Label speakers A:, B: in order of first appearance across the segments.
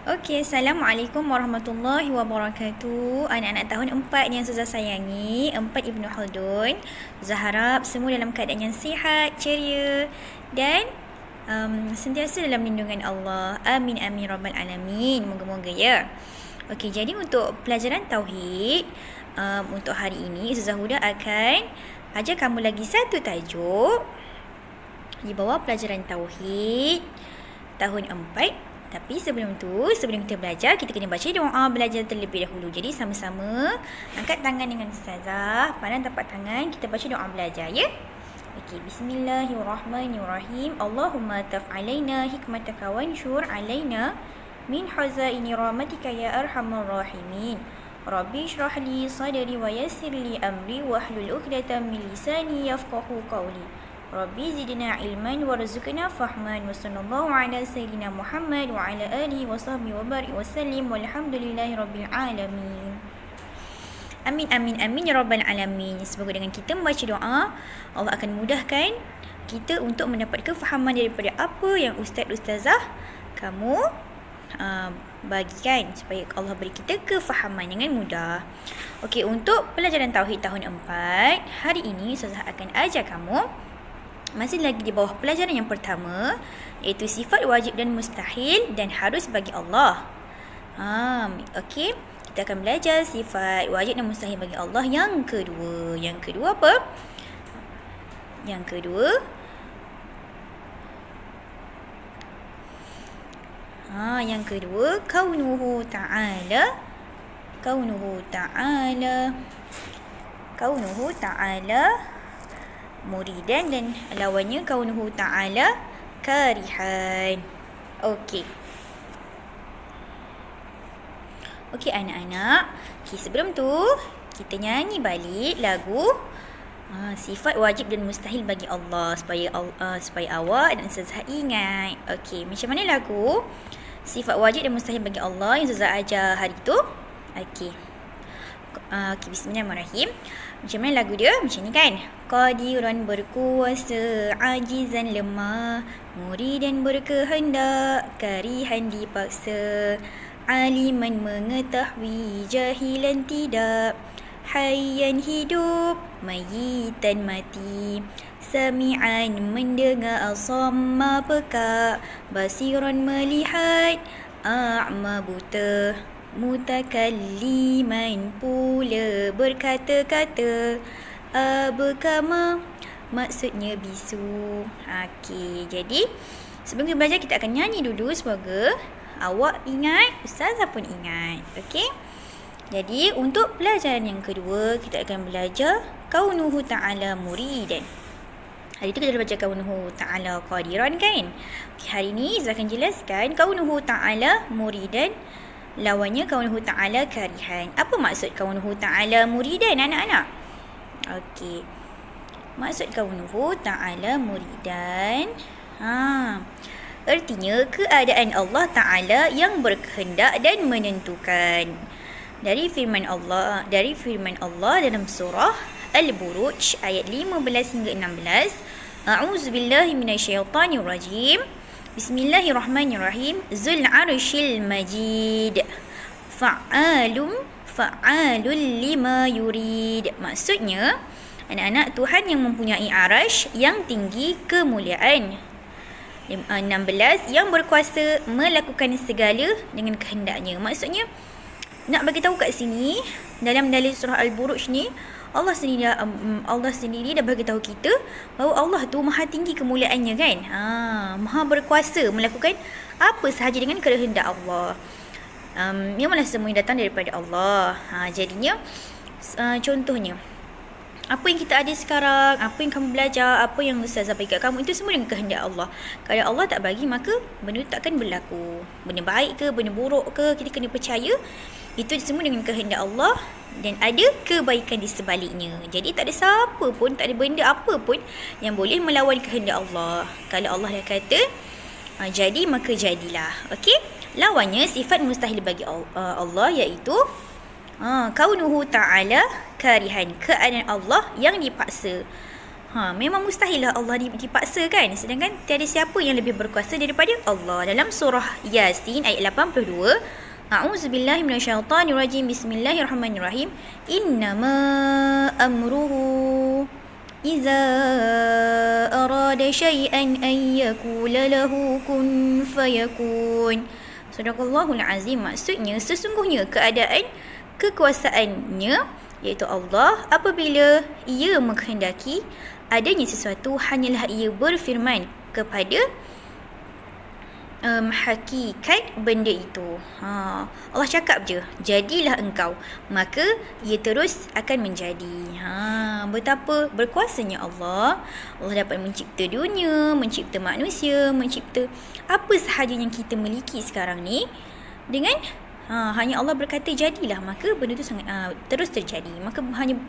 A: Okey, Assalamualaikum warahmatullahi wabarakatuh. Anak-anak tahun 4 yang Ustazah sayangi, 4 Ibnu Khaldun. Ustazah harap semua dalam keadaan yang sihat, ceria dan sentiasa dalam lindungan Allah. Amin amin rabbal alamin. Moga-moga ya. Okey, jadi untuk pelajaran tauhid untuk hari ini Ustazah Huda akan ajar kamu lagi satu tajuk di bawah pelajaran tauhid tahun 4. Tapi sebelum kita belajar, kita kena baca doa belajar terlebih dahulu. Jadi sama-sama angkat tangan dengan Ustazah, pandang tapak tangan, kita baca doa belajar ya. Okey, bismillahirrahmanirrahim. Allahumma taf alaina hikmataka wanshur alaina min hazaini rahmatika ya arhamar rahimin. Rabbi shrah li sadri wa yassir li amri wahlul 'uqdatam min lisani yafqahu qawli. Rabbi zidna ilman warzuqna fahman. Wa sallallahu ala sayyidina Muhammad wa ala alihi wa sahbihi wa barik wa sallim walhamdulillahi rabbil alamin. Amin amin amin ya rabbal alamin. Semoga dengan kita membaca doa, Allah akan mudahkan kita untuk mendapat kefahaman daripada apa yang ustaz-ustazah kamu bagikan, supaya Allah beri kita kefahaman dengan mudah. Okey, untuk pelajaran tauhid tahun 4, hari ini ustazah akan ajar kamu masih lagi di bawah pelajaran yang pertama, iaitu sifat wajib dan mustahil dan harus bagi Allah. Okey, kita akan belajar sifat wajib dan mustahil bagi Allah yang kedua. Yang kedua apa? Yang kedua kaunuhu ta'ala muridan dan lawannya kaunuhu ta'ala karihan. Okey anak-anak. Sebelum tu kita nyanyi balik lagu sifat wajib dan mustahil bagi Allah, supaya awak dan Ustazah ingat. Okey, macam mana lagu sifat wajib dan mustahil bagi Allah yang Ustazah ajar hari tu? Okey, bismillahirrahmanirrahim. Macam mana lagu dia? Macam ni kan? Qadiran berkuasa, ajizan lemah, muridan berkehendak, karihan dipaksa, aliman mengetahui, jahilan tidak, hayyan hidup, mayitan mati, sami'an mendengar, asamma peka, basiran melihat, a'ma buta, mutakalliman pula berkata-kata, abkama maksudnya bisu. Okey, jadi sebelum kita belajar kita akan nyanyi dulu, semoga awak ingat, Ustazah pun ingat. Okey, jadi untuk pelajaran yang kedua kita akan belajar kaunuhu ta'ala muridan. Hari tu kita dah baca kaunuhu ta'ala qadiran kan? Okey, hari ni Ustazah akan jelaskan kaunuhu ta'ala muridan, lawannya kaunuhu ta'ala karihan. Apa maksud kaunuhu ta'ala muridan anak-anak? Okey, maksud kaunuhu ta'ala muridan, artinya keadaan Allah Ta'ala yang berkehendak dan menentukan. Dari firman Allah dalam surah Al-Buruj ayat 15 hingga 16. A'udzubillahi minasyaitanirrajim. Bismillahirrahmanirrahim. Zul arshil majid. Fa'alul lima yurid. Maksudnya, anak-anak, Tuhan yang mempunyai arash yang tinggi kemuliaan. 16, yang berkuasa melakukan segala dengan kehendaknya. Maksudnya, nak bagi tahu kat sini dalam dalil surah Al-Buruj ni, Allah sendiri dah bagi tahu kita bahawa Allah tu maha tinggi kemuliaannya kan. Maha berkuasa melakukan apa sahaja dengan kehendak Allah. Memanglah semua yang datang daripada Allah. Jadinya contohnya, apa yang kita ada sekarang, apa yang kamu belajar, apa yang Ustazah bagi kat kamu, itu semua dengan kehendak Allah. Kalau Allah tak bagi, maka benda tu takkan berlaku. Benda baik ke, benda buruk ke, kita kena percaya itu semua dengan kehendak Allah dan ada kebaikan di sebaliknya. Jadi tak ada siapa pun, tak ada benda apa pun yang boleh melawan kehendak Allah. Kalau Allah dah kata jadi, maka jadilah. Okey, lawannya sifat mustahil bagi Allah iaitu kaunuhu ta'ala karihan, keadaan Allah yang dipaksa. Memang mustahil lah Allah dipaksa kan. Sedangkan tiada siapa yang lebih berkuasa daripada Allah. Dalam surah Yasin ayat 82, A'udzubillahi minasyaitonirrajim. Bismillahirrahmanirrahim. Innama amruhu iza arada syai'an an yakula lahu kun fayakun. Sadaqallahul azim. Maksudnya sesungguhnya keadaan kekuasaannya, iaitu Allah, apabila ia menghendaki adanya sesuatu, hanyalah ia berfirman kepada hakikat benda itu. Allah cakap je, jadilah engkau, maka ia terus akan menjadi. Betapa berkuasanya Allah. Allah dapat mencipta dunia, mencipta manusia, mencipta apa sahaja yang kita miliki sekarang ni dengan hanya Allah berkata jadilah, maka benda tu sangat terus terjadi. Maka hanya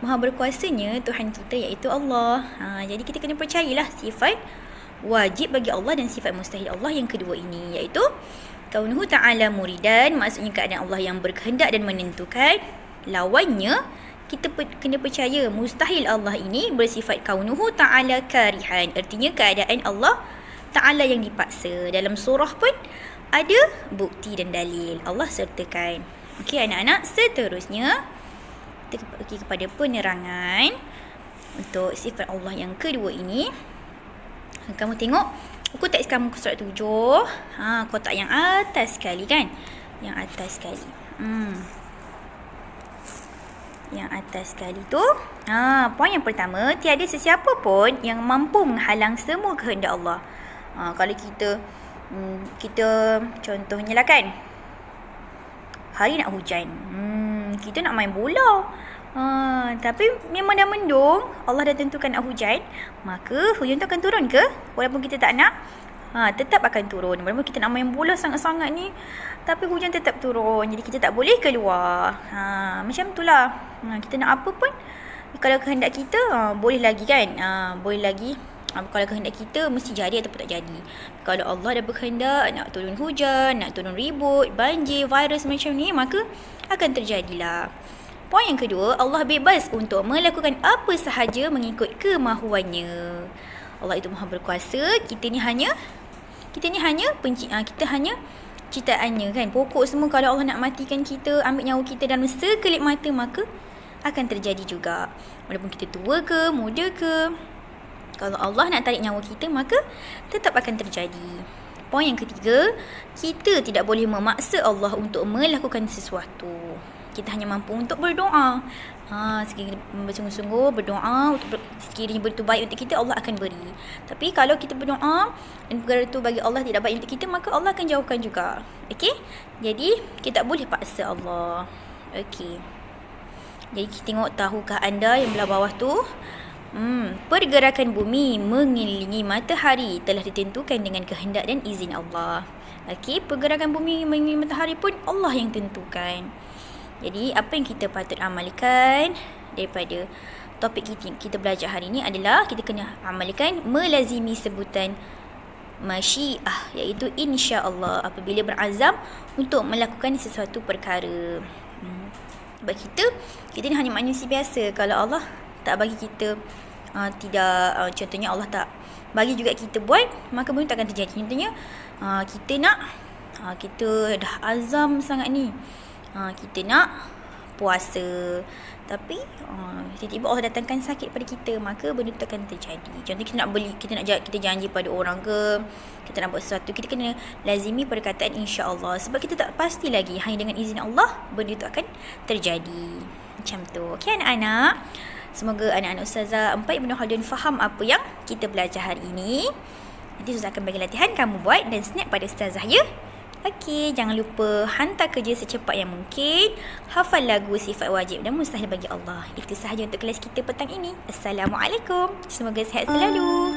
A: maha berkuasanya Tuhan kita, iaitu Allah. Jadi kita kena percayalah sifat wajib bagi Allah dan sifat mustahil Allah yang kedua ini, iaitu kaunuhu ta'ala muridan, maksudnya keadaan Allah yang berkehendak dan menentukan. Lawannya, kita kena percaya mustahil Allah ini bersifat kaunuhu ta'ala karihan, artinya keadaan Allah Ta'ala yang dipaksa. Dalam surah pun ada bukti dan dalil Allah sertakan. Okey anak-anak, seterusnya kita pergi kepada penerangan untuk sifat Allah yang kedua ini. Kamu tengok buku teks kamu surat 7, kotak yang atas sekali kan, yang atas sekali. Yang atas sekali tu, poin yang pertama, tiada sesiapa pun yang mampu menghalang semua kehendak Allah. Kalau kita contohnya lah kan, hari nak hujan, kita nak main bola, tapi memang dah mendung, Allah dah tentukan nak hujan, maka hujan tu akan turun ke? Walaupun kita tak nak, tetap akan turun. Walaupun kita nak main bola sangat-sangat ni, tapi hujan tetap turun, jadi kita tak boleh keluar. Macam tu lah, kita nak apa pun, kalau kehendak kita boleh lagi kan, boleh lagi. Kalau kehendak kita mesti jadi ataupun tak jadi. Kalau Allah dah berkehendak nak turun hujan, nak turun ribut, banjir, virus macam ni, maka akan terjadilah. Poin yang kedua, Allah bebas untuk melakukan apa sahaja mengikut kemahuannya. Allah itu maha berkuasa, kita ni hanya ciptaannya kan. Pokok semua kalau Allah nak matikan kita, ambil nyawa kita dalam sekelip mata, maka akan terjadi juga. Walaupun kita tua ke, muda ke, kalau Allah nak tarik nyawa kita, maka tetap akan terjadi. Poin yang ketiga, kita tidak boleh memaksa Allah untuk melakukan sesuatu. Kita hanya mampu untuk berdoa. Sekiranya bersungguh-sungguh berdoa, sekiranya benda itu baik untuk kita, Allah akan beri. Tapi kalau kita berdoa dan perkara itu bagi Allah tidak baik untuk kita, maka Allah akan jauhkan juga. Okey? Jadi kita tak boleh paksa Allah. Okey. Jadi kita tengok, tahukah anda yang belah bawah tu, pergerakan bumi mengelilingi matahari telah ditentukan dengan kehendak dan izin Allah. Okey, pergerakan bumi mengelilingi matahari pun Allah yang tentukan. Jadi apa yang kita patut amalkan daripada topik kita belajar hari ini adalah kita kena amalkan melazimi sebutan masyiah, iaitu insya-Allah apabila berazam untuk melakukan sesuatu perkara. Sebab kita ni hanya manusia biasa. Kalau Allah tak bagi kita contohnya Allah tak bagi juga kita buat, maka benda tak akan terjadi. Contohnya kita dah azam sangat ni, kita nak puasa, tapi tiba-tiba Allah datangkan sakit pada kita, maka benda tu akan terjadi. Contoh kita janji pada orang ke, kita nak buat sesuatu, kita kena lazimi perkataan insya-Allah, sebab kita tak pasti lagi, hanya dengan izin Allah benda tu akan terjadi. Macam tu. Okey anak-anak, semoga anak-anak Ustazah 4 Ibnu Khaldun faham apa yang kita belajar hari ini. Nanti Ustazah akan bagi latihan, kamu buat dan snap pada Ustazah ya. Okey, jangan lupa hantar kerja secepat yang mungkin. Hafal lagu sifat wajib dan mustahil bagi Allah. Itu sahaja untuk kelas kita petang ini. Assalamualaikum. Semoga sihat selalu.